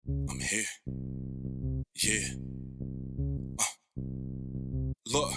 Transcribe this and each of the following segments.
I'm here. Yeah. Look.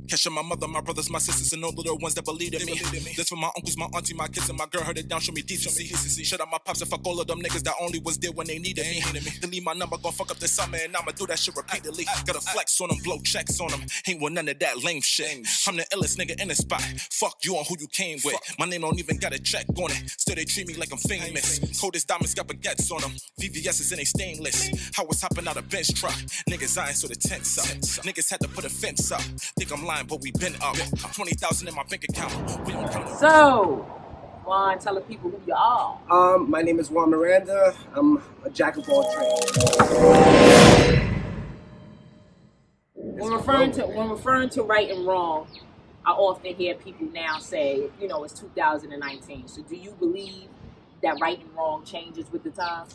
Catching my mother, my brothers, my sisters, and all of the ones that believe in me. This for my uncles, my auntie, my kids, and my girl. Heard it down, show me decency. Shut up my pops and fuck all of them niggas that only was there when they needed me. Delete my number, gon' fuck up this summer, and I'ma do that shit repeatedly. Gotta flex on them, blow checks on them. Ain't with none of that lame shit. I'm the illest nigga in the spot. Fuck you on who you came with. My name don't even got a check on it. Still they treat me like I'm famous. Coldest diamonds got baguettes on them. VVS is in a stainless. I was hopping out a bench truck. Niggas eyeing so the tents up. Niggas had to put a fence up. Think I'm lying, but we been up. 20,000 in my bank account. We don't count. So, Juan, tell the people who you are. My name is Juan Miranda. I'm a jack of all trades. When referring to right and wrong, I often hear people now say, it's 2019. So do you believe that right and wrong changes with the time?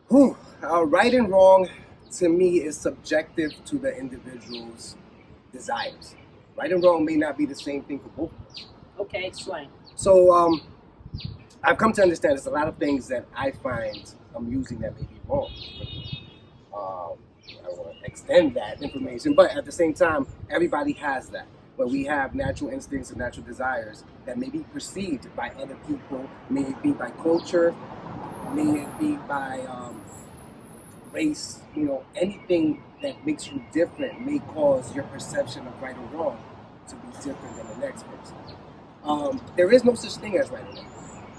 Right and wrong, to me, is subjective to the individual's desires. Right and wrong may not be the same thing for both of us. Okay, explain. So, I've come to understand there's a lot of things that I find I'm using that may be wrong. I don't want to extend that information, but at the same time, everybody has that. But we have natural instincts and natural desires that may be perceived by other people, may it be by culture, may it be by race, anything that makes you different may cause your perception of right or wrong to be different than the next person. There is no such thing as right or wrong.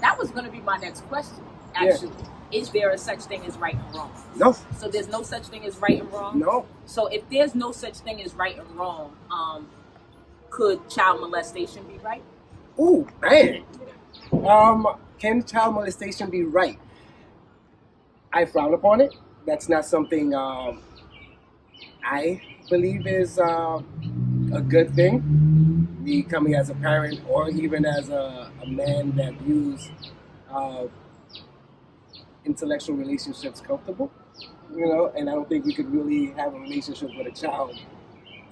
That was going to be my next question, actually. Yeah. Is there a such thing as right and wrong? No. So there's no such thing as right and wrong? No. So if there's no such thing as right and wrong, could child molestation be right? Ooh, man. Can child molestation be right? I frown upon it. That's not something I believe is a good thing. Me coming as a parent or even as a man that views intellectual relationships comfortable, and I don't think we could really have a relationship with a child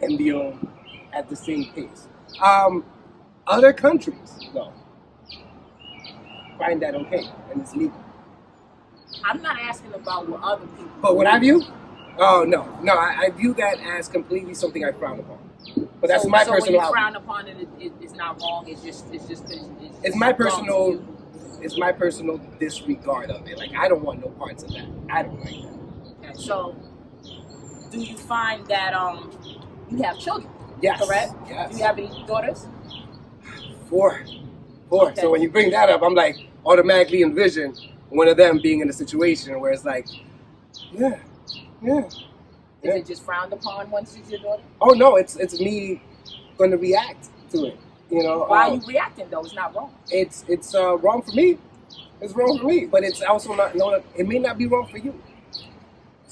and be at the same pace. Other countries, though, find that okay and it's legal. I'm not asking about what other people. But what I view? Oh no, I view that as completely something I frown upon. But that's my personal. So when you frown upon it, it's not wrong. It's my personal. It's my personal disregard of it. Like I don't want no parts of that. I don't like that. Okay. So, do you find that you have children? Yes. Correct. Yes. Do you have any daughters? Four. Okay. So when you bring that up, I'm like automatically envision one of them being in a situation where it's like, yeah. Is it just frowned upon once she's your daughter? Oh no, it's me going to react to it. Why are you reacting though? It's not wrong. It's wrong for me. It's wrong for me, but it's also not. No, it may not be wrong for you,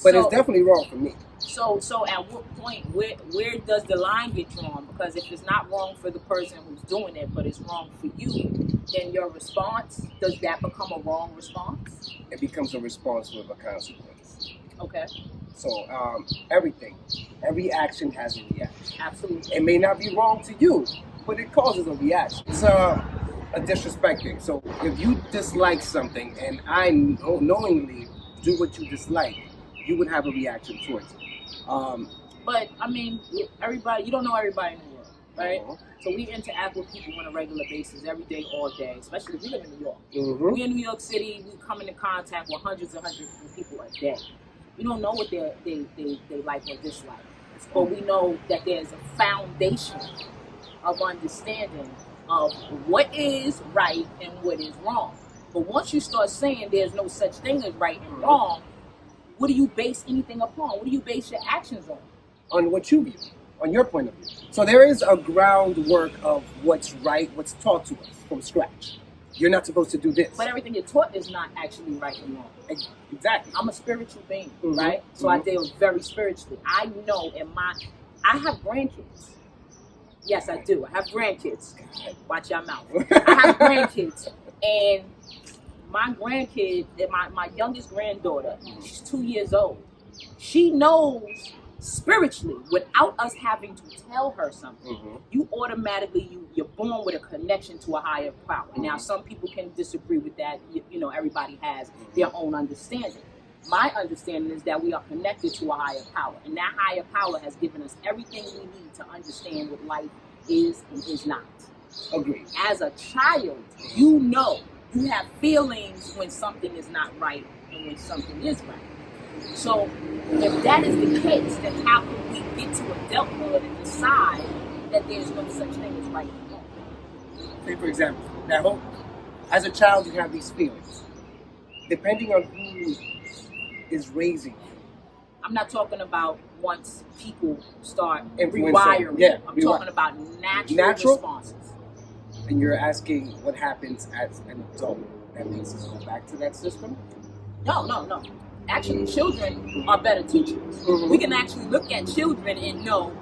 but it's definitely wrong for me. So at what point, where does the line get drawn? Because if it's not wrong for the person who's doing it, but it's wrong for you, then your response, does that become a wrong response? It becomes a response with a consequence. Okay. So every action has a reaction. Absolutely. It may not be wrong to you, but it causes a reaction. It's a disrespecting. So if you dislike something and I knowingly do what you dislike, you would have a reaction towards it. But I mean, everybody, you don't know everybody in the world, right? Uh-huh. So we interact with people on a regular basis, every day, all day, especially if we live in New York. Mm-hmm. We in New York City, we come into contact with hundreds of people a day. We don't know what they like or dislike, but we know that there's a foundation of understanding of what is right and what is wrong. But once you start saying there's no such thing as right and wrong, what do you base anything upon? What do you base your actions on? On what you view, on your point of view. So there is a groundwork of what's right, what's taught to us from scratch. You're not supposed to do this. But everything you're taught is not actually right and wrong. Exactly. I'm a spiritual being, mm-hmm. right? So I deal very spiritually. I know I have grandkids. Yes, I do. I have grandkids. Watch your mouth. I have grandkids. And my grandkid, my youngest granddaughter, she's 2 years old. She knows spiritually, without us having to tell her something, mm-hmm. you automatically, you're born with a connection to a higher power. Mm-hmm. Now, some people can disagree with that. Everybody has their own understanding. My understanding is that we are connected to a higher power, and that higher power has given us everything we need to understand what life is and is not. Agreed. As a child, you know, you have feelings when something is not right and when something is right. So if that is the case, then how can we get to adulthood and decide that there's no such thing as right and wrong? Say, for example, now, as a child, you have these feelings. Depending on who is raising you. I'm not talking about once people start Influencing. rewiring. Yeah, I'm talking about natural responses. And you're asking what happens as an adult that makes us go back to that system? No. Actually, children are better teachers. Mm-hmm. We can actually look at children and know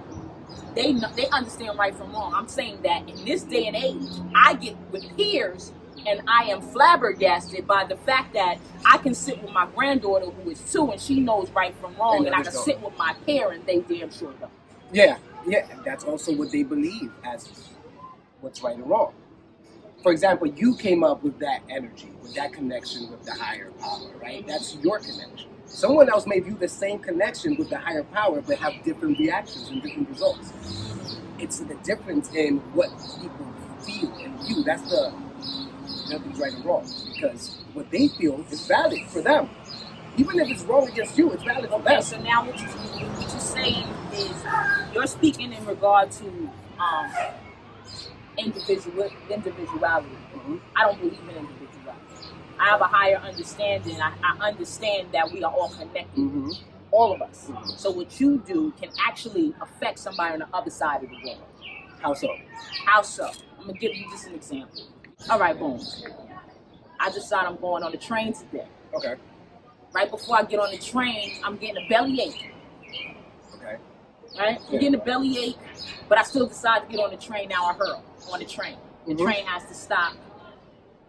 they understand right from wrong. I'm saying that in this day and age, I get with peers and I am flabbergasted by the fact that I can sit with my granddaughter who is 2 and she knows right from wrong, and I can sit with my parent, they damn sure don't. Yeah, and that's also what they believe as what's right and wrong. For example, you came up with that energy, with that connection with the higher power, right? That's your connection. Someone else may view the same connection with the higher power, but have different reactions and different results. It's the difference in what people feel and view. That's the nothing's right and wrong, because what they feel is valid for them. Even if it's wrong against you, it's valid for them. So now what you're saying is you're speaking in regard to individuality. Mm-hmm. I don't believe in individuality. I have a higher understanding. I understand that we are all connected, Mm-hmm. all of us. Mm-hmm. So what you do can actually affect somebody on the other side of the world. How so? How so? I'm gonna give you just an example. All right, boom. I decide I'm going on the train today. Okay. Right before I get on the train, I'm getting a bellyache. Okay. Right? I'm getting a bellyache, but I still decide to get on the train. Now I hurl on the train. The Mm-hmm. train has to stop.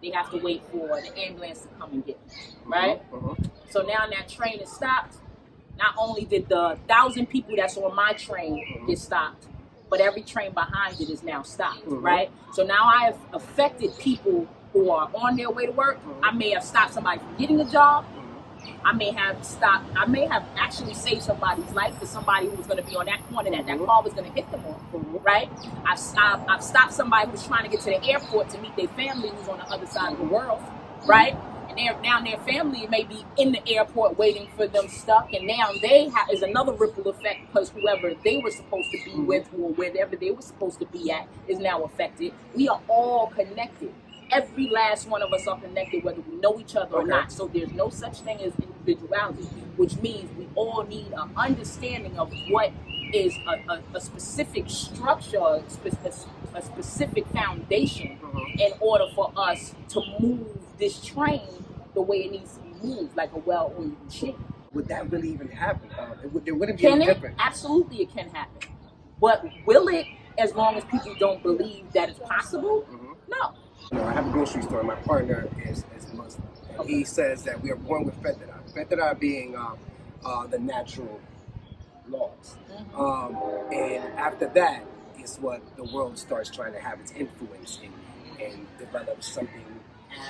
They have to wait for the ambulance to come and get me. Right? Mm-hmm. So now that train is stopped, not only did the 1,000 people that's on my train get stopped, but every train behind it is now stopped, Mm-hmm. right? So now I have affected people who are on their way to work. Mm-hmm. I may have stopped somebody from getting a job. I may have actually saved somebody's life, for somebody who was going to be on that corner that car was going to hit them on, right? I've stopped somebody who's trying to get to the airport to meet their family who's on the other side of the world, right? And now their family may be in the airport waiting for them stuck, and now is another ripple effect, because whoever they were supposed to be with or wherever they were supposed to be at is now affected. We are all connected. Every last one of us are connected, whether we know each other or not. So there's no such thing as individuality, which means we all need an understanding of what is a specific structure, a specific foundation in order for us to move this train the way it needs to be moved, like a well-oiled machine. Would that really even happen? There wouldn't be Can any it? difference. Absolutely, it can happen. But will it, as long as people don't believe that it's possible? No. You know, I have a grocery store. My partner is Muslim, and he says that we are born with fitra. Fitra being the natural laws, and after that is what the world starts trying to have its influence in and develop something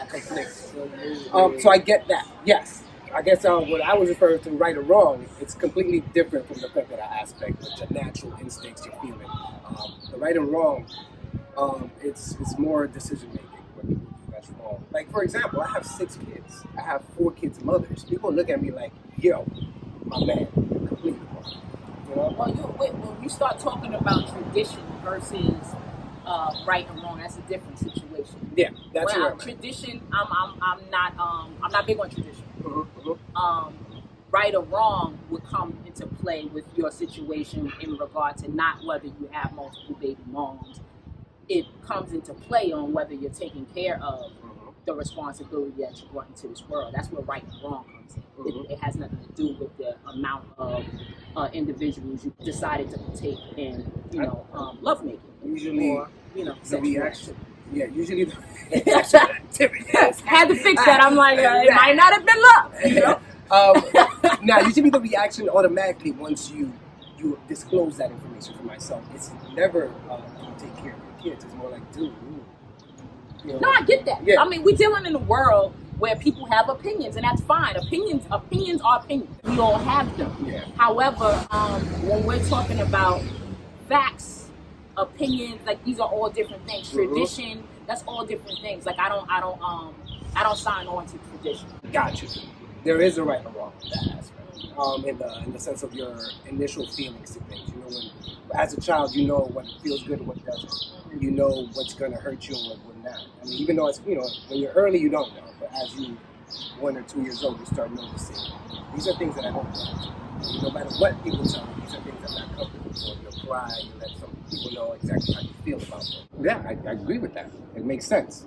conflicting. So I get that. Yes, I guess what I was referring to, right or wrong, it's completely different from the fitra aspect, with the natural instincts you're feeling. The right and wrong. It's more decision making. What people do that's wrong. Like, for example, I have 6 kids. I have 4 kids' mothers. People look at me like, yo, my man, you're completely wrong. You know? Well, when you start talking about tradition versus right and wrong, that's a different situation. Yeah, that's well, right. Tradition, I'm not big on tradition. Right or wrong would come into play with your situation in regard to not whether you have multiple baby moms. It comes into play on whether you're taking care of the responsibility that you brought into this world. That's where right and wrong comes in. It has nothing to do with the amount of individuals you decided to partake in, lovemaking. Usually, or, the reaction. Yeah, usually the had to fix that. I'm like, it might not have been love. Now, usually the reaction automatically once you disclose that information for myself, it's never you take care of your kids. It's more like, dude. No, I get that. Yeah. I mean, we're dealing in a world where people have opinions, and that's fine. Opinions are opinions. We all have them. Yeah. However, when we're talking about facts, opinions, like these are all different things. Tradition, that's all different things. Like I don't sign on to tradition. Gotcha. There is a right or wrong with that aspect. In the sense of your initial feelings to things. You know, when as a child, you know what feels good and what doesn't. You know what's going to hurt you and what will not. I mean, even though it's, you know, when you're early, you don't know, but as you 1 or 2 years old, you start noticing. These are things that I don't like. No matter what people tell you, these are things I'm not comfortable with. You'll cry, you let some people know exactly how you feel about them. Yeah, I agree with that. It makes sense.